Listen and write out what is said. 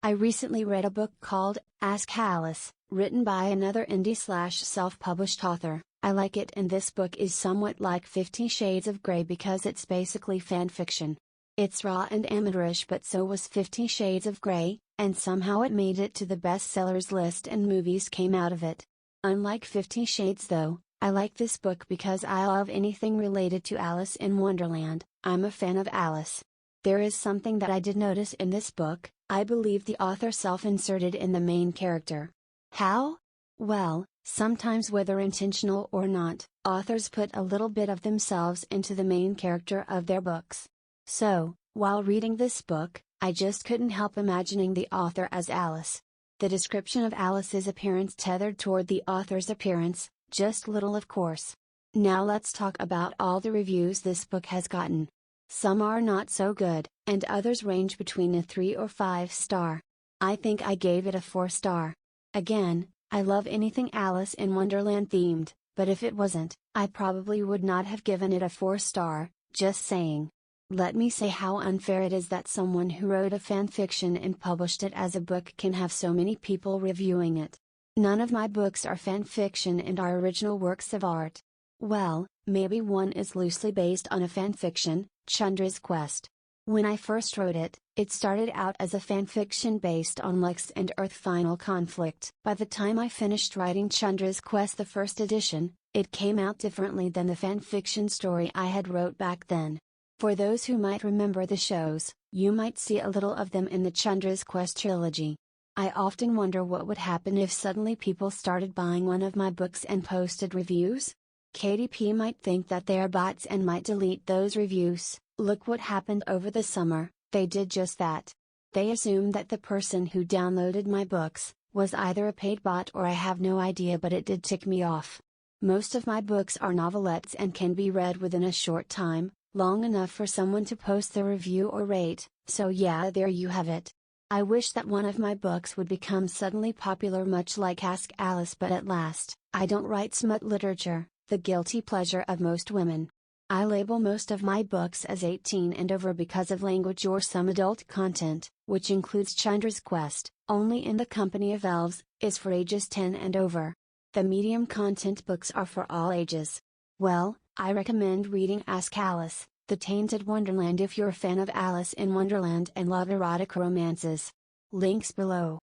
I recently read a book called Ask Alice, written by another indie/self-published author. I like it, and this book is somewhat like 50 Shades of Grey because it's basically fan fiction. It's raw and amateurish, but so was 50 Shades of Grey, and somehow it made it to the bestsellers list and movies came out of it. Unlike 50 Shades though, I like this book because I love anything related to Alice in Wonderland. I'm a fan of Alice. There is something that I did notice in this book. I believe the author self-inserted in the main character. How? Well, sometimes, whether intentional or not, authors put a little bit of themselves into the main character of their books. So, while reading this book, I just couldn't help imagining the author as Alice. The description of Alice's appearance tethered toward the author's appearance, just little of course. Now let's talk about all the reviews this book has gotten. Some are not so good, and others range between a 3 or 5 star. I think I gave it a 4 star. Again, I love anything Alice in Wonderland themed, but if it wasn't, I probably would not have given it a 4 star, just saying. Let me say how unfair it is that someone who wrote a fan fiction and published it as a book can have so many people reviewing it. None of my books are fan fiction and are original works of art. Well, maybe one is loosely based on a fan fiction, Chandra's Quest. When I first wrote it, it started out as a fanfiction based on Lex and Earth final conflict. By the time I finished writing Chandra's Quest, the first edition, it came out differently than the fanfiction story I had wrote back then. For those who might remember the shows, you might see a little of them in the Chandra's Quest trilogy. I often wonder what would happen if suddenly people started buying one of my books and posted reviews. KDP might think that they are bots and might delete those reviews. Look what happened over the summer, they did just that. They assumed that the person who downloaded my books was either a paid bot or I have no idea, but it did tick me off. Most of my books are novelettes and can be read within a short time, long enough for someone to post the review or rate, so yeah, there you have it. I wish that one of my books would become suddenly popular, much like Ask Alice, but at last, I don't write smut literature, the guilty pleasure of most women. I label most of my books as 18 and over because of language or some adult content, which includes Chandra's Quest, only in the Company of Elves, is for ages 10 and over. The medium content books are for all ages. Well, I recommend reading Ask Alice, The Tainted Wonderland if you're a fan of Alice in Wonderland and love erotic romances. Links below.